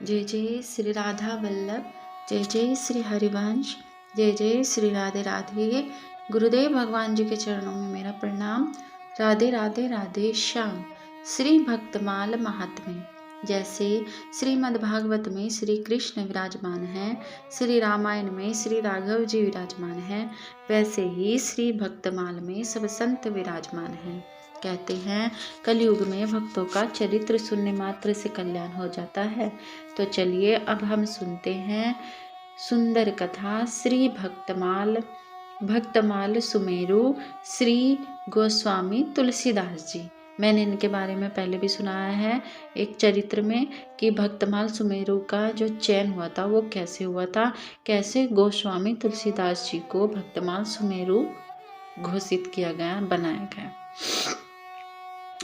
जय जय श्री राधा वल्लभ, जय जय श्री हरिवंश, जय जय श्री राधे राधे। गुरुदेव भगवान जी के चरणों में मेरा प्रणाम। राधे राधे राधे श्याम। श्री भक्तमाल महात्म्य। जैसे श्रीमद् भागवत में श्री कृष्ण विराजमान हैं, श्री रामायण में श्री राघव जी विराजमान हैं, वैसे ही श्री भक्तमाल में सब संत विराजमान हैं। कहते हैं कलयुग में भक्तों का चरित्र सुनने मात्र से कल्याण हो जाता है। तो चलिए अब हम सुनते हैं सुंदर कथा श्री भक्तमाल सुमेरु श्री गोस्वामी तुलसीदास जी। मैंने इनके बारे में पहले भी सुनाया है एक चरित्र में कि भक्तमाल सुमेरु का जो चयन हुआ था वो कैसे हुआ था, कैसे गोस्वामी तुलसीदास जी को भक्तमाल सुमेरु घोषित किया गया, बनाया गया।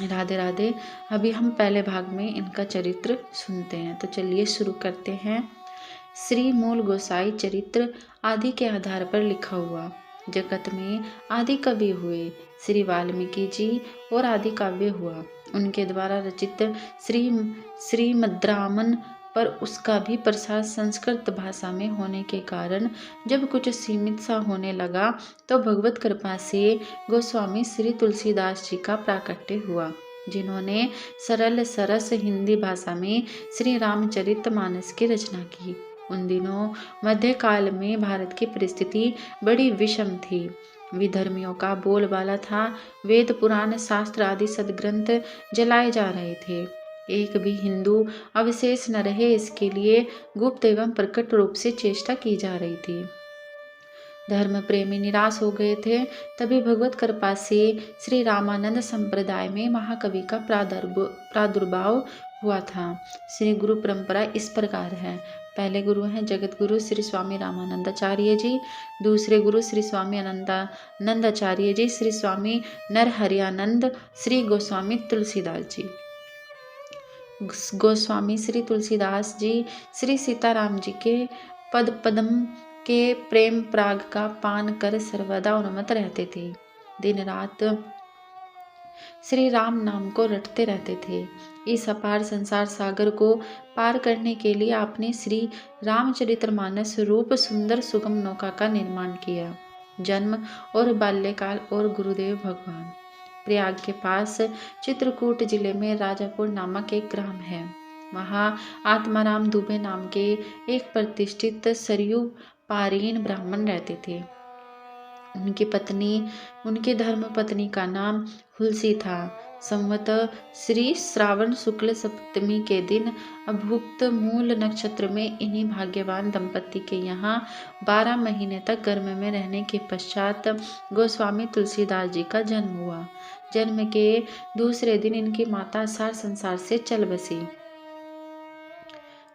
राधे राधे। अभी हम पहले भाग में इनका चरित्र सुनते हैं, तो चलिए शुरू करते हैं। श्री मूल गोसाई चरित्र आदि के आधार पर लिखा हुआ। जगत में आदि कवि हुए श्री वाल्मीकि जी और आदि काव्य हुआ। उनके द्वारा रचित श्रीमद्रामन पर उसका भी प्रसार संस्कृत भाषा में होने के कारण जब कुछ सीमित सा होने लगा तो भगवत कृपा से गोस्वामी श्री तुलसीदास जी का प्राकट्य हुआ, जिन्होंने सरल सरस हिंदी भाषा में श्री रामचरितमानस की रचना की। उन दिनों मध्यकाल में भारत की परिस्थिति बड़ी विषम थी। विधर्मियों का बोलबाला था। वेद पुराण शास्त्र आदि सदग्रंथ जलाए जा रहे थे। एक भी हिंदू अवशेष न रहे, इसके लिए गुप्त एवं प्रकट रूप से चेष्टा की जा रही थी। धर्म प्रेमी निराश हो गए थे। तभी भगवत कृपा से श्री रामानंद संप्रदाय में महाकवि का प्रादुर्भाव हुआ था। श्री गुरु परंपरा इस प्रकार है। पहले गुरु हैं जगत गुरु श्री स्वामी रामानंदाचार्य जी, दूसरे गुरु श्री स्वामी अनंतानंदाचार्य जी, श्री स्वामी नरहरियानंद, श्री गोस्वामी तुलसीदास जी। गोस्वामी श्री तुलसीदास जी श्री सीताराम जी के पद पद्म के प्रेम प्राग का पान कर सर्वदा उन्मत्त रहते थे। दिन रात श्री राम नाम को रटते रहते थे। इस अपार संसार सागर को पार करने के लिए आपने श्री रामचरितमानस रूप सुंदर सुगम नौका का निर्माण किया। जन्म और बाल्यकाल और गुरुदेव भगवान। प्रयाग के पास चित्रकूट जिले में राजापुर नामक एक ग्राम है। वहाँ आत्माराम दुबे नाम के एक प्रतिष्ठित सरयू पारीन ब्राह्मण रहते थे। उनकी धर्म पत्नी का नाम हुलसी था। संवत श्री श्रावण शुक्ल सप्तमी के दिन अभुक्त मूल नक्षत्र में इन्हीं भाग्यवान दंपति के यहाँ 12 महीने तक गर्भ में रहने के पश्चात गोस्वामी तुलसीदास जी का जन्म हुआ। जन्म के दूसरे दिन इनकी माता सार संसार से चल बसी।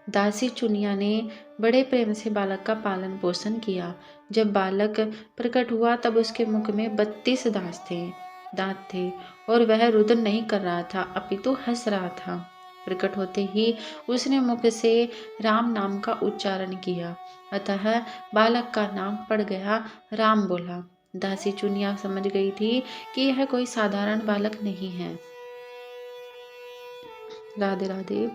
दासी चुनिया ने बड़े प्रेम से बालक का पालन पोषण किया। जब बालक प्रकट हुआ तब उसके मुख में 32 दांत थे और वह रुदन नहीं कर रहा था, अपितु हंस रहा था। प्रकट होते ही उसने मुख से राम नाम का उच्चारण किया, अतः बालक का नाम पड़ गया राम बोला। दासी चुनिया समझ गई थी कि यह कोई साधारण बालक नहीं है। राधे राधे।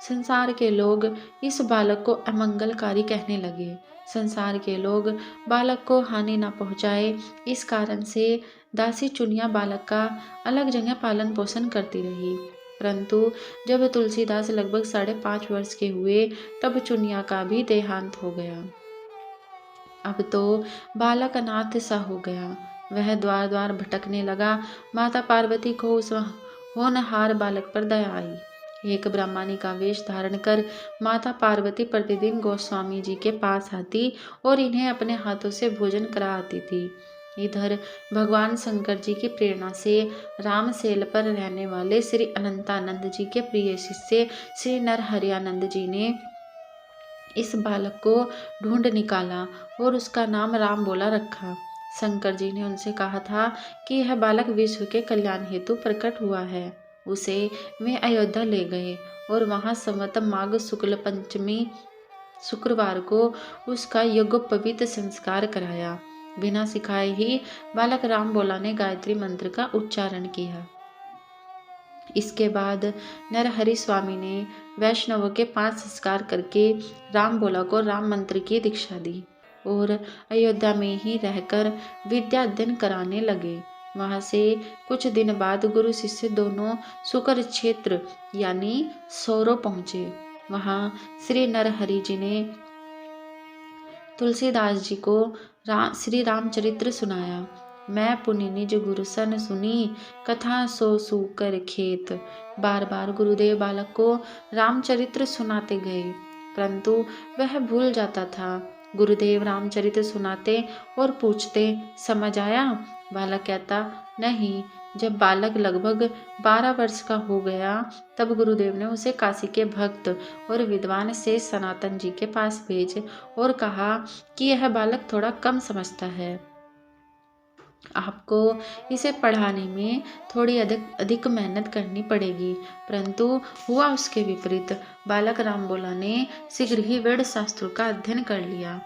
संसार के लोग इस बालक को अमंगलकारी कहने लगे। संसार के लोग बालक को हानि न पहुंचाए, इस कारण से दासी चुनिया बालक का अलग जगह पालन पोषण करती रही। परंतु जब तुलसीदास लगभग 5.5 वर्ष के हुए तब चुनिया का भी देहांत हो गया। अब तो बालक अनाथ सा हो गया। वह द्वार द्वार भटकने लगा। माता पार्वती को उस होनहार बालक पर दया आई। एक ब्राह्मणी का वेश धारण कर माता पार्वती प्रतिदिन गोस्वामी जी के पास आती और इन्हें अपने हाथों से भोजन कराती थी। इधर भगवान शंकर जी की प्रेरणा से रामसेल पर रहने वाले श्री अनंतानंद जी के प्रिय शिष्य श्री नरहरियानंद जी ने इस बालक को ढूंढ निकाला और उसका नाम राम बोला रखा। शंकर जी ने उनसे कहा था कि यह बालक विश्व के कल्याण हेतु प्रकट हुआ है। उसे वे अयोध्या ले गए और वहां संवत माघ शुक्ल पंचमी शुक्रवार को उसका यज्ञोपवीत संस्कार कराया। बिना सिखाए ही बालक राम बोला ने गायत्री मंत्र का उच्चारण किया। इसके बाद नरहरि स्वामी ने वैष्णवों के 5 संस्कार करके राम भोला को राम मंत्र की दीक्षा दी और अयोध्या में ही रहकर विद्या अध्ययन कराने लगे। वहां से कुछ दिन बाद गुरु शिष्य दोनों सुकर क्षेत्र यानी सौरो पहुंचे। वहां श्री नरहरि जी ने तुलसीदास जी को श्री रामचरित्र सुनाया। मैं पुनि निज गुरु सन सुनी, कथा सो सुकर खेत। बार बार गुरुदेव बालक को रामचरित्र सुनाते गए, परंतु वह भूल जाता था। गुरुदेव रामचरित्र सुनाते और पूछते, समझ आया? बालक कहता, नहीं। जब बालक लगभग 12 वर्ष का हो गया तब गुरुदेव ने उसे काशी के भक्त और विद्वान शेष सनातन जी के पास भेज और कहा कि यह बालक थोड़ा कम समझता है, आपको इसे पढ़ाने में थोड़ी अधिक मेहनत करनी पड़ेगी। परंतु हुआ उसके विपरीत। बालक राम भोला ने शीघ्र ही वेद शास्त्रों का अध्ययन कर लिया।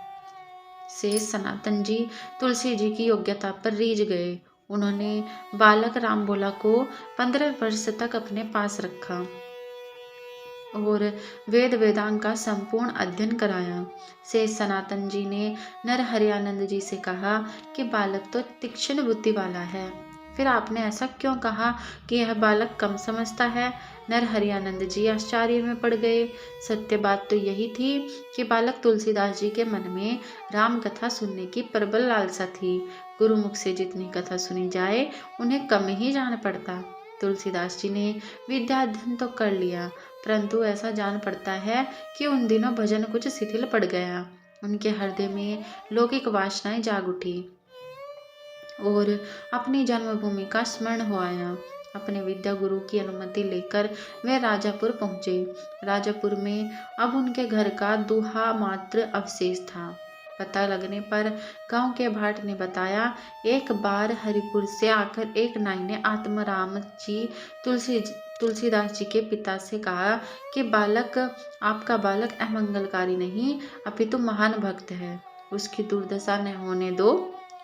शेष सनातन जी तुलसी जी की योग्यता पर रीझ गए। उन्होंने बालक राम भोला को 15 वर्ष तक अपने पास रखा और वेद वेदांग का संपूर्ण अध्ययन कराया। शेष सनातन जी ने नरहरि आनंद जी से कहा कि बालक तो तीक्ष्ण बुद्धि वाला है, फिर आपने ऐसा क्यों कहा कि यह बालक कम समझता है? नरहरि आनंद जी आश्चर्य में पड़ गए। सत्य बात तो यही थी कि बालक तुलसीदास जी के मन में राम कथा सुनने की प्रबल लालसा थी। गुरुमुख से जितनी कथा सुनी जाए उन्हें कम ही जान पड़ता। तुलसीदास जी ने विद्या अध्ययन तो कर लिया, परंतु ऐसा जान पड़ता है कि उन दिनों भजन कुछ शिथिल पड़ गया। उनके हृदय में लौकिक वासनाएं जाग उठी और अपनी जन्मभूमि का स्मरण हो आया। अपने विद्या गुरु की अनुमति लेकर वे राजापुर पहुंचे। राजापुर में अब उनके घर का दूहा मात्र अवशेष था। पता लगने पर गांव के भाट ने बताया, एक बार हरिपुर से आकर एक नाई ने आत्माराम जी तुलसीदास जी के पिता से कहा कि आपका बालक अमंगलकारी नहीं अपितु महान भक्त है, उसकी दुर्दशा न होने दो,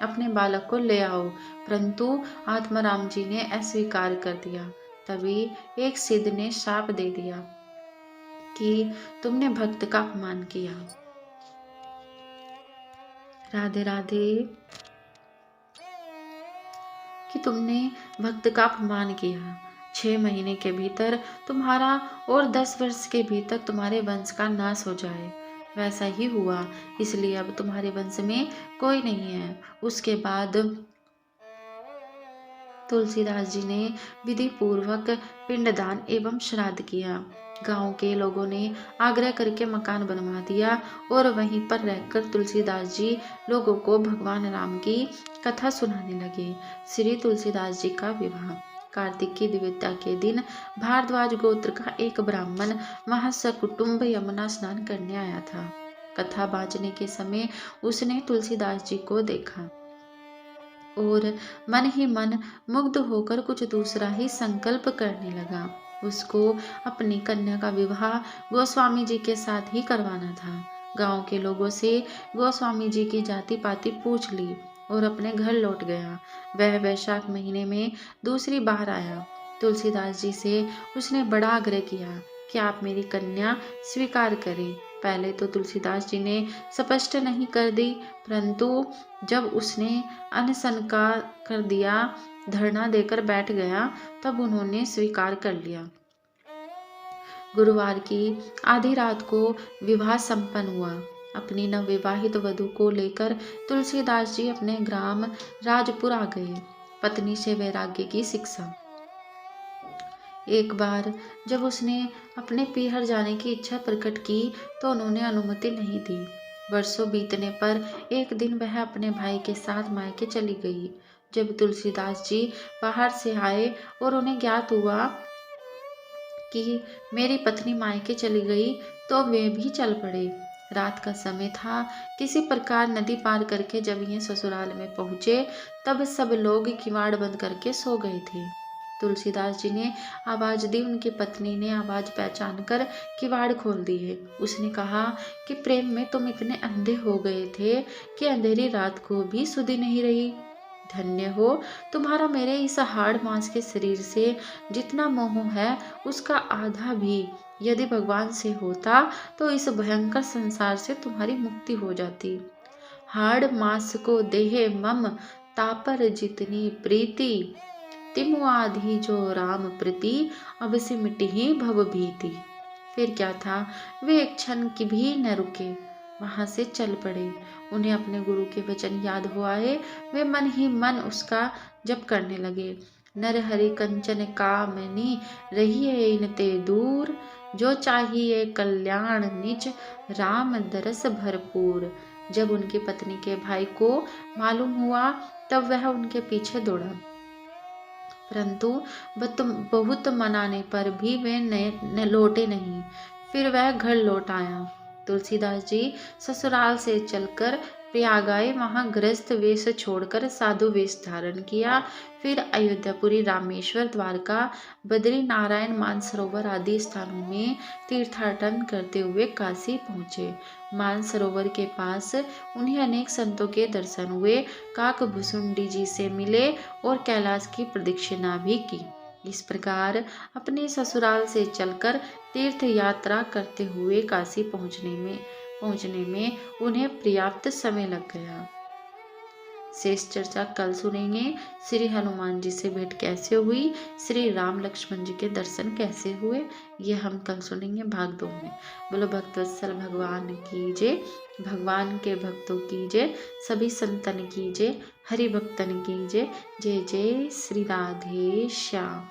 अपने बालक को ले आओ। परंतु आत्माराम जी ने अस्वीकार कर दिया। तभी एक सिद्ध ने शाप दे दिया कि तुमने भक्त का अपमान किया। राधे राधे। कि तुमने भक्त का अपमान किया, 6 महीने के भीतर तुम्हारा और 10 वर्ष के भीतर तुम्हारे वंश का नाश हो जाए। वैसा ही हुआ, इसलिए अब तुम्हारे वंश में कोई नहीं है। उसके बाद तुलसीदास जी ने विधि पूर्वक पिंडदान एवं श्राद्ध किया। गांव के लोगों ने आग्रह करके मकान बनवा दिया और वहीं पर रहकर तुलसीदास जी लोगों को भगवान राम की कथा सुनाने लगे। श्री तुलसीदास जी का विवाह। कार्तिक की द्वितीया के दिन भारद्वाज गोत्र का एक ब्राह्मण वहां सकुटुंब यमुना स्नान करने आया था। कथा बाजने के समय उसने तुलसीदास जी को देखा और मन ही मन मुग्ध होकर कुछ दूसरा ही संकल्प करने लगा। उसको अपनी कन्या का विवाह गोस्वामी जी के साथ ही करवाना था। गांव के लोगों से गोस्वामी जी की जाति पाति पूछ ली और अपने घर लौट गया। वह वैशाख महीने में दूसरी बार आया। तुलसीदास जी से उसने बड़ा आग्रह किया कि आप मेरी कन्या स्वीकार करें। पहले तो तुलसीदास जी ने स्पष्ट नहीं कर दी, परंतु जब उसने अनशंका कर दिया, धरना देकर बैठ गया, तब उन्होंने स्वीकार कर लिया। गुरुवार की आधी रात को विवाह संपन्न हुआ। अपनी नवविवाहित वधू को लेकर तुलसीदास जी अपने ग्राम राजपुर आ गए। पत्नी से वैराग्य की शिक्षा। एक बार जब उसने अपने पीहर जाने की इच्छा प्रकट की तो उन्होंने अनुमति नहीं दी। वर्षों बीतने पर एक दिन वह अपने भाई के साथ मायके चली गई। जब तुलसीदास जी बाहर से आए और उन्हें ज्ञात हुआ कि मेरी पत्नी मायके चली गई तो वे भी चल पड़े। रात का समय था। किसी प्रकार नदी पार करके जब ये ससुराल में पहुंचे तब सब लोग किवाड़ बंद करके सो गए थे। तुलसीदास जी ने आवाज दी। उनकी पत्नी ने आवाज पहचान कर किवाड़ खोल दिए। उसने कहा कि प्रेम में तुम इतने अंधे हो गए थे कि अंधेरी रात को भी सुधि नहीं रही। धन्य हो तुम्हारा मेरे इस हाड़ मांस के शरीर से जितना मोह है उसका आधा भी यदि भगवान से होता तो इस भयंकर संसार से तुम्हारी मुक्ति हो जाती। हाड़ मास को देहे मम तापर जितनी प्रीति तिमु आधी जो राम प्रीति अब से मिटी ही भव भीति। फिर क्या था, वे एक क्षण की भी न रुके, वहां से चल पड़े। उन्हें अपने गुरु के वचन याद हो आए। वे मन ही मन उसका जप करने लगे। नर हरि कंचन कामनी रहिए इन ते दूर, जो चाहिए कल्याण निज राम दरस भरपूर। जब उनकी पत्नी के भाई को मालूम हुआ तब वह उनके पीछे दौड़ा, परंतु बहुत मनाने पर भी वे न लौटे नहीं। फिर वह घर लौट आया। तुलसीदास जी ससुराल से चलकर प्रयाग आए। वहां गृहस्थ वेश छोड़कर साधु वेश धारण किया। फिर अयोध्यापुरी, रामेश्वर, द्वारका, बद्री नारायण, मानसरोवर आदि स्थानों में तीर्थाटन करते हुए काशी पहुँचे। मानसरोवर के पास उन्हें अनेक संतों के दर्शन हुए। काकभुसुंडी जी से मिले और कैलाश की प्रदक्षिणा भी की। इस प्रकार अपने ससुराल से चलकर तीर्थ यात्रा करते हुए काशी पहुंचने में उन्हें पर्याप्त समय लग गया। शेष चर्चा कल सुनेंगे। श्री हनुमान जी से भेंट कैसे हुई, श्री राम लक्ष्मण जी के दर्शन कैसे हुए, ये हम कल सुनेंगे भाग 2 में। बोलो भक्तवत्सल भगवान की जय, भगवान के भक्तों की जय, सभी संतन की जय, हरि भक्तन की जय। जय जय श्री राधे श्याम।